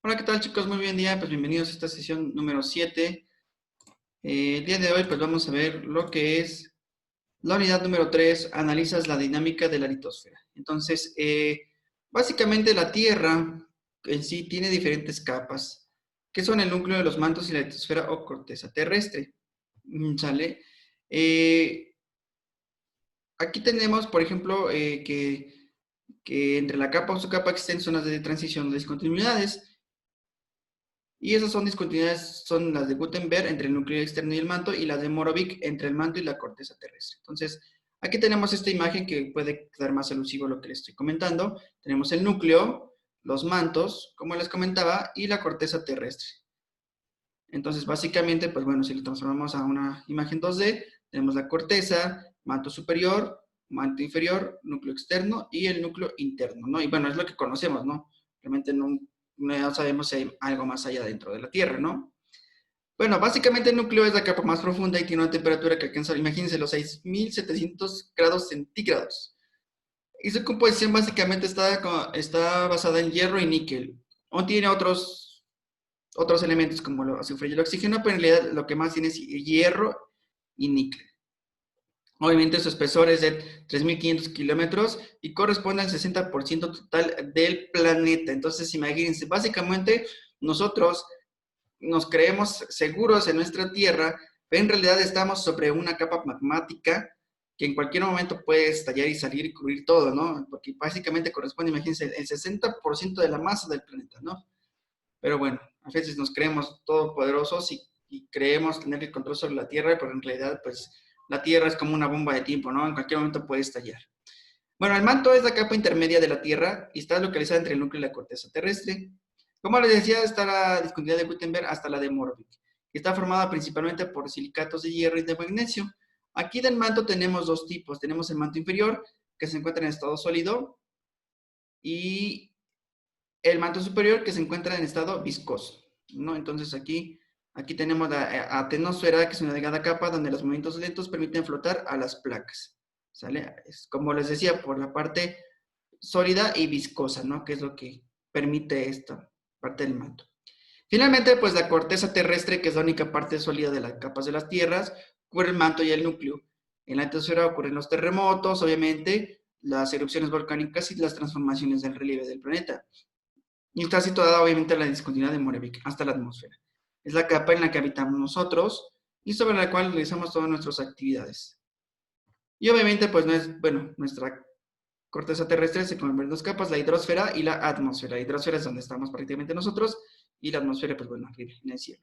Hola, ¿qué tal chicos? Muy bien día, pues bienvenidos a esta sesión número 7. El día de hoy pues vamos a ver lo que es la unidad número 3. Analizas la dinámica de la litosfera. Entonces, básicamente la Tierra en sí tiene diferentes capas, que son el núcleo de los mantos y la litosfera o corteza terrestre. ¿Sale? Eh, Aquí tenemos, por ejemplo, que entre la capa o subcapa existen zonas de transición de discontinuidades. Y esas son discontinuidades, son las de Gutenberg entre el núcleo externo y el manto, y las de Moravec entre el manto y la corteza terrestre. Entonces, aquí tenemos esta imagen que puede quedar más elusivo lo que les estoy comentando. Tenemos el núcleo, los mantos, como les comentaba, y la corteza terrestre. Entonces, básicamente, pues bueno, si lo transformamos a una imagen 2D, tenemos la corteza, manto superior, manto inferior, núcleo externo y el núcleo interno, ¿no? Y bueno, es lo que conocemos, ¿no? Realmente no sabemos si hay algo más allá dentro de la Tierra, ¿no? Bueno, básicamente el núcleo es la capa más profunda y tiene una temperatura que alcanza, imagínense, los 6.700 grados centígrados. Y su composición básicamente está basada en hierro y níquel. O tiene otros elementos como el azufre y el oxígeno, pero en realidad lo que más tiene es hierro y níquel. Obviamente su espesor es de 3.500 kilómetros y corresponde al 60% total del planeta. Entonces, imagínense, básicamente nosotros nos creemos seguros en nuestra Tierra, pero en realidad estamos sobre una capa magmática que en cualquier momento puede estallar y salir y cubrir todo, ¿no? Porque básicamente corresponde, imagínense, el 60% de la masa del planeta, ¿no? Pero bueno, a veces nos creemos todopoderosos y creemos tener el control sobre la Tierra, pero en realidad, pues, la Tierra es como una bomba de tiempo, ¿no? En cualquier momento puede estallar. Bueno, el manto es la capa intermedia de la Tierra y está localizada entre el núcleo y la corteza terrestre. Como les decía, está la discontinuidad de Gutenberg hasta la de Moravec, que está formada principalmente por silicatos de hierro y de magnesio. Aquí del manto tenemos dos tipos. Tenemos el manto inferior, que se encuentra en estado sólido, y el manto superior, que se encuentra en estado viscoso, ¿no? Entonces aquí tenemos la atenosfera, que es una delgada capa donde los movimientos lentos permiten flotar a las placas, ¿sale? Es, como les decía, por la parte sólida y viscosa, ¿no? Que es lo que permite esta parte del manto. Finalmente, pues la corteza terrestre, que es la única parte sólida de las capas de las tierras, cubre el manto y el núcleo. En la atmósfera ocurren los terremotos, obviamente, las erupciones volcánicas y las transformaciones del relieve del planeta. Y está situada obviamente en la discontinuidad de Moravec, hasta la atmósfera. Es la capa en la que habitamos nosotros y sobre la cual realizamos todas nuestras actividades. Y obviamente, pues no es, bueno, nuestra corteza terrestre se compone en dos capas, la hidrosfera y la atmósfera. La hidrosfera es donde estamos prácticamente nosotros y la atmósfera, pues bueno, arriba, en el cielo.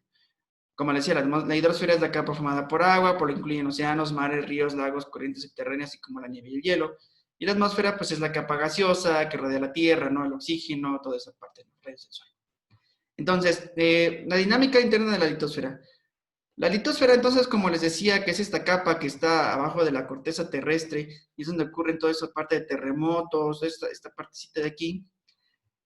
Como les decía, la hidrosfera es la capa formada por agua, por lo que incluyen océanos, mares, ríos, lagos, corrientes subterráneas, así como la nieve y el hielo. Y la atmósfera, pues es la capa gaseosa que rodea la Tierra, ¿no? El oxígeno, toda esa parte, los rayos del sol. Entonces, la dinámica interna de la litosfera. La litosfera, entonces, como les decía, que es esta capa que está abajo de la corteza terrestre, y es donde ocurren toda esa parte de terremotos, esta partecita de aquí.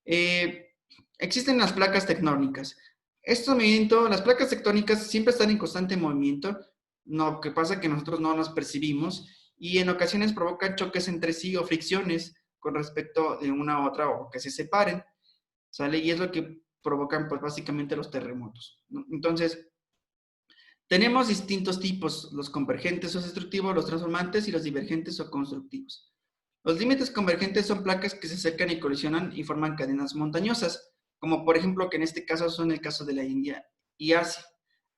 Eh, Existen las placas tectónicas. Estos movimientos, las placas tectónicas siempre están en constante movimiento, lo que pasa que nosotros no las percibimos, y en ocasiones provocan choques entre sí o fricciones con respecto de una a otra o que se separen, ¿sale? Y es lo que provocan, pues, básicamente los terremotos, ¿no? Entonces, tenemos distintos tipos, los convergentes o destructivos, los transformantes y los divergentes o constructivos. Los límites convergentes son placas que se acercan y colisionan y forman cadenas montañosas, como por ejemplo que en este caso son el caso de la India y Asia.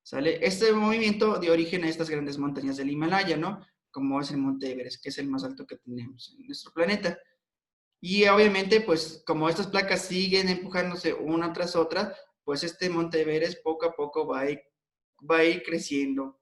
¿Sale? Este movimiento dio origen a estas grandes montañas del Himalaya, ¿no? Como es el Monte Everest, que es el más alto que tenemos en nuestro planeta. Y obviamente, pues como estas placas siguen empujándose una tras otra, pues este Monte Everest poco a poco va a ir creciendo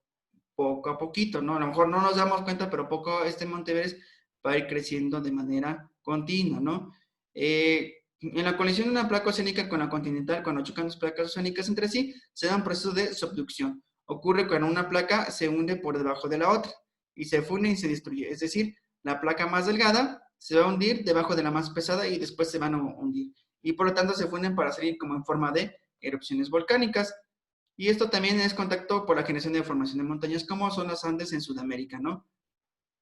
poco a poquito, ¿no? A lo mejor no nos damos cuenta, pero poco este Monte Everest va a ir creciendo de manera continua, ¿no? En la colisión de una placa oceánica con la continental, cuando chocan dos placas oceánicas entre sí, se da un proceso de subducción. Ocurre cuando una placa se hunde por debajo de la otra y se funde y se destruye. Es decir, la placa más delgada se va a hundir debajo de la más pesada y después se van a hundir. Y por lo tanto se funden para salir como en forma de erupciones volcánicas. Y esto también es contacto por la generación de formación de montañas, como son los Andes en Sudamérica, ¿no?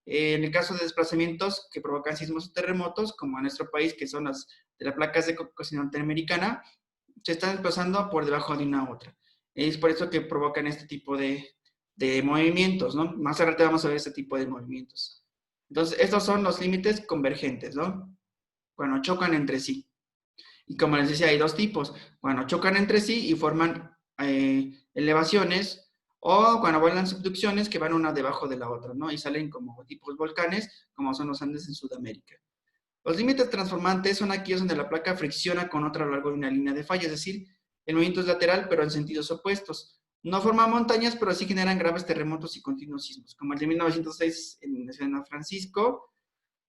En el caso de desplazamientos que provocan sismos o terremotos, como en nuestro país, que son las de las placas de cocina norteamericana, se están desplazando por debajo de una otra. Es por eso que provocan este tipo de movimientos, ¿no? Más adelante vamos a ver este tipo de movimientos. Entonces, estos son los límites convergentes, ¿no? Cuando chocan entre sí. Y como les decía, hay dos tipos. Cuando chocan entre sí y forman elevaciones, o cuando vuelan subducciones que van una debajo de la otra, ¿no? Y salen como tipos volcanes, como son los Andes en Sudamérica. Los límites transformantes son aquellos donde la placa fricciona con otra a lo largo de una línea de falla, es decir, el movimiento es lateral, pero en sentidos opuestos. No forman montañas, pero sí generan graves terremotos y continuos sismos, como el de 1906 en San Francisco,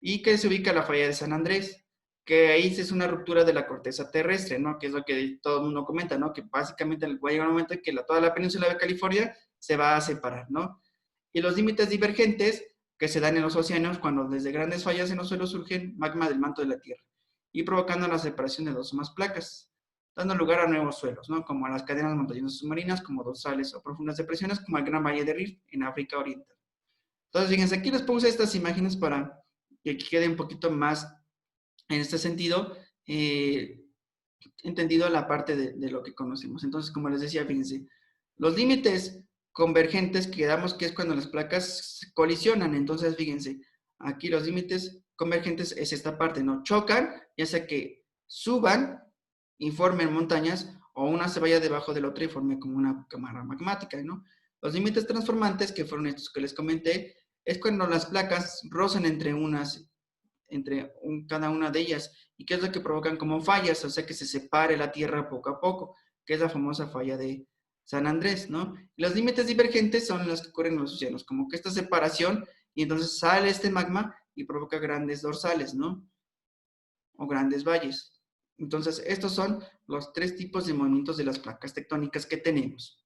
y que se ubica en la falla de San Andrés, que ahí es una ruptura de la corteza terrestre, ¿no? Que es lo que todo el mundo comenta, ¿no? Que básicamente va a llegar un momento en que toda la península de California se va a separar, ¿no? Y los límites divergentes que se dan en los océanos cuando desde grandes fallas en los suelos surgen magma del manto de la Tierra y provocando la separación de dos o más placas, dando lugar a nuevos suelos, ¿no? Como a las cadenas montañosas submarinas, como dorsales o profundas depresiones, como el Gran Valle de Rift en África Oriental. Entonces, fíjense, aquí les puse estas imágenes para que quede un poquito más en este sentido, entendido la parte de lo que conocemos. Entonces, como les decía, fíjense, los límites convergentes quedamos que es cuando las placas colisionan. Entonces, fíjense, aquí los límites convergentes es esta parte, ¿no? Chocan, ya sea que suban y formen montañas, o una se vaya debajo de la otra y forme como una cámara magmática, ¿no? Los límites transformantes, que fueron estos que les comenté, es cuando las placas rozan entre cada una de ellas. ¿Y qué es lo que provocan como fallas? O sea, que se separe la Tierra poco a poco, que es la famosa falla de San Andrés, ¿no? Y los límites divergentes son los que ocurren en los océanos, como que esta separación, y entonces sale este magma y provoca grandes dorsales, ¿no? O grandes valles. Entonces, estos son los tres tipos de movimientos de las placas tectónicas que tenemos.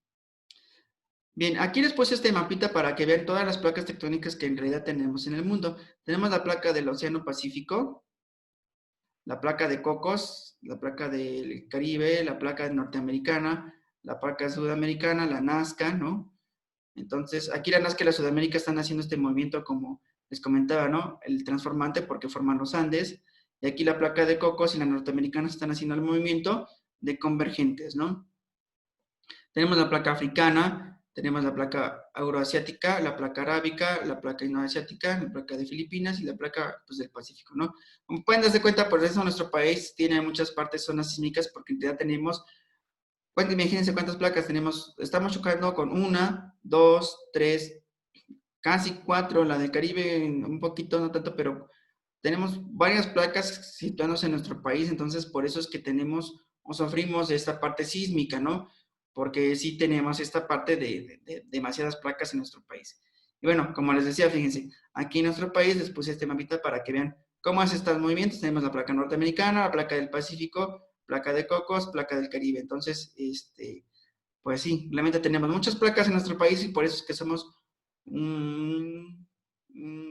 Bien, aquí les puse este mapita para que vean todas las placas tectónicas que en realidad tenemos en el mundo. Tenemos la placa del Océano Pacífico, la placa de Cocos, la placa del Caribe, la placa norteamericana, la placa sudamericana, la Nazca, ¿no? Entonces, aquí la Nazca y la Sudamérica están haciendo este movimiento, como les comentaba, ¿no? El transformante porque forman los Andes. Y aquí la placa de Cocos y la norteamericana están haciendo el movimiento de convergentes, ¿no? Tenemos la placa africana, tenemos la placa euroasiática, la placa arábica, la placa indoasiática, la placa de Filipinas y la placa pues, del Pacífico, ¿no? Como pueden darse cuenta, por eso nuestro país tiene muchas partes zonas sísmicas porque en realidad tenemos, imagínense cuántas placas tenemos, estamos chocando con una, dos, tres, casi cuatro, la del Caribe un poquito, no tanto, pero tenemos varias placas situándose en nuestro país, entonces por eso es que tenemos o sufrimos de esta parte sísmica, ¿no? Porque sí tenemos esta parte de demasiadas placas en nuestro país. Y bueno, como les decía, fíjense, aquí en nuestro país les puse este mapita para que vean cómo hacen estos movimientos. Tenemos la placa norteamericana, la placa del Pacífico, placa de Cocos, placa del Caribe. Entonces, pues sí, realmente tenemos muchas placas en nuestro país y por eso es que somos una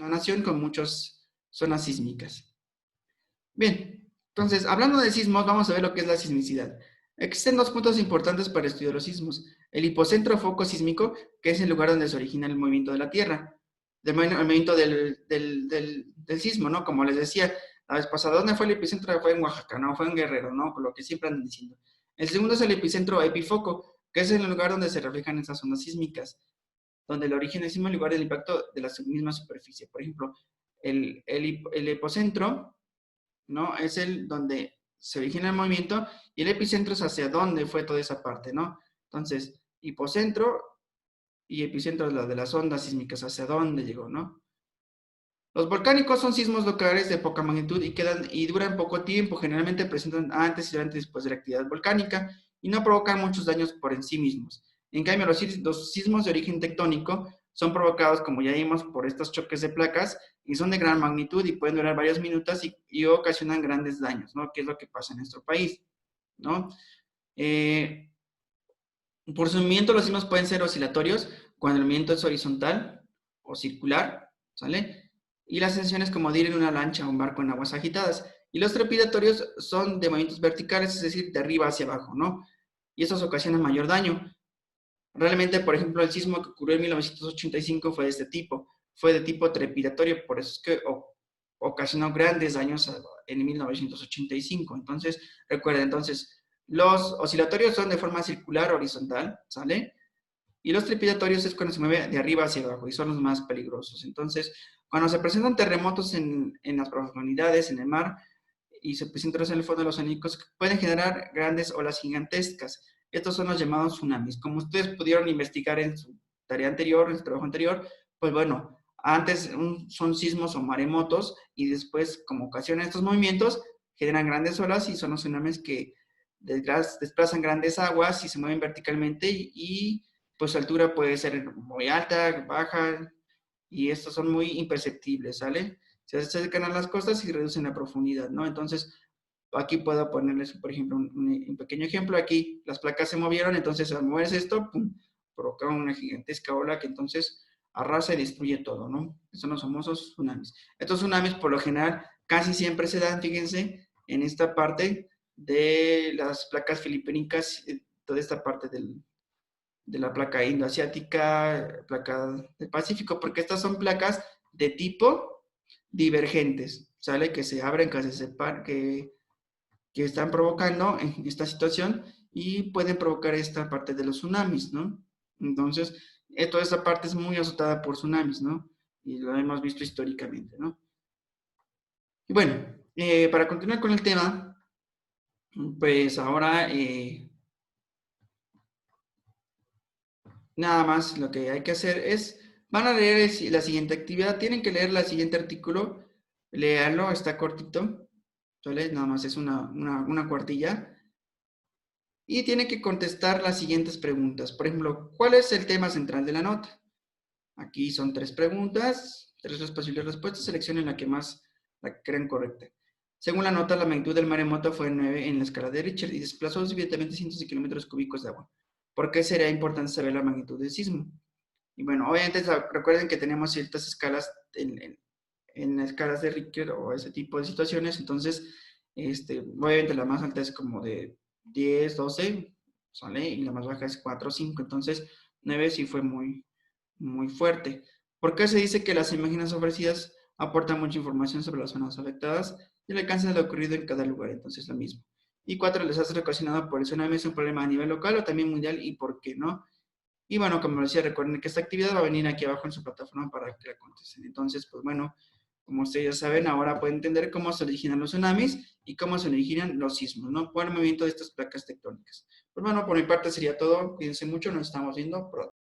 nación con muchas zonas sísmicas. Bien, entonces, hablando de sismos, vamos a ver lo que es la sismicidad. Existen dos puntos importantes para estudiar los sismos. El hipocentro foco sísmico, que es el lugar donde se origina el movimiento de la Tierra, el movimiento del sismo, ¿no? Como les decía la vez pasada, ¿dónde fue el epicentro? Fue en Oaxaca, ¿no? Fue en Guerrero, ¿no? Con lo que siempre andan diciendo. El segundo es el epicentro epifoco, que es el lugar donde se reflejan esas ondas sísmicas, donde el origen es el lugar del impacto de la misma superficie. Por ejemplo, el epicentro, ¿no? Es el donde se origina el movimiento y el epicentro es hacia dónde fue toda esa parte, ¿no? Entonces, hipocentro y epicentro es la de las ondas sísmicas, hacia dónde llegó, ¿no? Los volcánicos son sismos locales de poca magnitud y duran poco tiempo, generalmente presentan antes y durante después de la actividad volcánica y no provocan muchos daños por en sí mismos. En cambio, los sismos de origen tectónico son provocados, como ya vimos, por estos choques de placas y son de gran magnitud y pueden durar varios minutos y ocasionan grandes daños, ¿no? Que es lo que pasa en nuestro país, ¿no? Por su movimiento, los sismos pueden ser oscilatorios cuando el movimiento es horizontal o circular, ¿sale? Y las sensaciones como de ir en una lancha o un barco en aguas agitadas. Y los trepidatorios son de movimientos verticales, es decir, de arriba hacia abajo, ¿no? Y estos ocasionan mayor daño. Realmente, por ejemplo, el sismo que ocurrió en 1985 fue de este tipo. Fue de tipo trepidatorio, por eso es que ocasionó grandes daños en 1985. Entonces, recuerden, entonces, Los oscilatorios son de forma circular horizontal, ¿sale? Y los trepidatorios es cuando se mueve de arriba hacia abajo y son los más peligrosos. Entonces, cuando se presentan terremotos en las profundidades, en el mar, y se presentan en el fondo de los oceánicos, pueden generar grandes olas gigantescas. Estos son los llamados tsunamis. Como ustedes pudieron investigar en su tarea anterior, en su trabajo anterior, pues bueno, antes son sismos o maremotos y después, como ocasionan estos movimientos, generan grandes olas y son los tsunamis que desplazan grandes aguas y se mueven verticalmente y pues su altura puede ser muy alta, baja, y estos son muy imperceptibles, ¿sale? Se acercan a las costas y reducen la profundidad, ¿no? Entonces, aquí puedo ponerles, por ejemplo, un pequeño ejemplo. Aquí las placas se movieron, entonces al moverse esto, pum, provoca una gigantesca ola que entonces arrasa y destruye todo, ¿no? Estos son los famosos tsunamis. Estos tsunamis, por lo general, casi siempre se dan, fíjense, en esta parte de las placas filipínicas, toda esta parte de la placa indoasiática, placa del Pacífico, porque estas son placas de tipo divergentes, ¿sale? Que se abren, que se separan, que están provocando esta situación y pueden provocar esta parte de los tsunamis, ¿no? Entonces, toda esta parte es muy azotada por tsunamis, ¿no? Y lo hemos visto históricamente, ¿no? Y bueno, para continuar con el tema, pues ahora nada más lo que hay que hacer es, van a leer la siguiente actividad, tienen que leer el siguiente artículo, léanlo, está cortito, ¿vale? Nada más es una cuartilla. Y tienen que contestar las siguientes preguntas. Por ejemplo, ¿cuál es el tema central de la nota? Aquí son 3 preguntas, 3 posibles respuestas, seleccionen la que más la crean correcta. Según la nota, la magnitud del maremoto fue 9 en la escala de Richter y desplazó súbitamente cientos de kilómetros cúbicos de agua. ¿Por qué sería importante saber la magnitud del sismo? Y bueno, obviamente recuerden que tenemos ciertas escalas en escalas de Richter o ese tipo de situaciones, entonces, obviamente la más alta es como de 10, 12, ¿sale? Y la más baja es 4, 5, entonces 9 sí fue muy, muy fuerte. ¿Por qué se dice que las imágenes ofrecidas aportan mucha información sobre las zonas afectadas y el alcance de lo ocurrido en cada lugar? Entonces, lo mismo. Y 4, el desastre ocasionado por el tsunami es un problema a nivel local o también mundial, y por qué no. Y bueno, como decía, recuerden que esta actividad va a venir aquí abajo en su plataforma para que la contesten. Entonces, pues bueno, como ustedes ya saben, ahora pueden entender cómo se originan los tsunamis y cómo se originan los sismos, ¿no? Por el movimiento de estas placas tectónicas. Pues bueno, por mi parte sería todo. Cuídense mucho, nos estamos viendo pronto.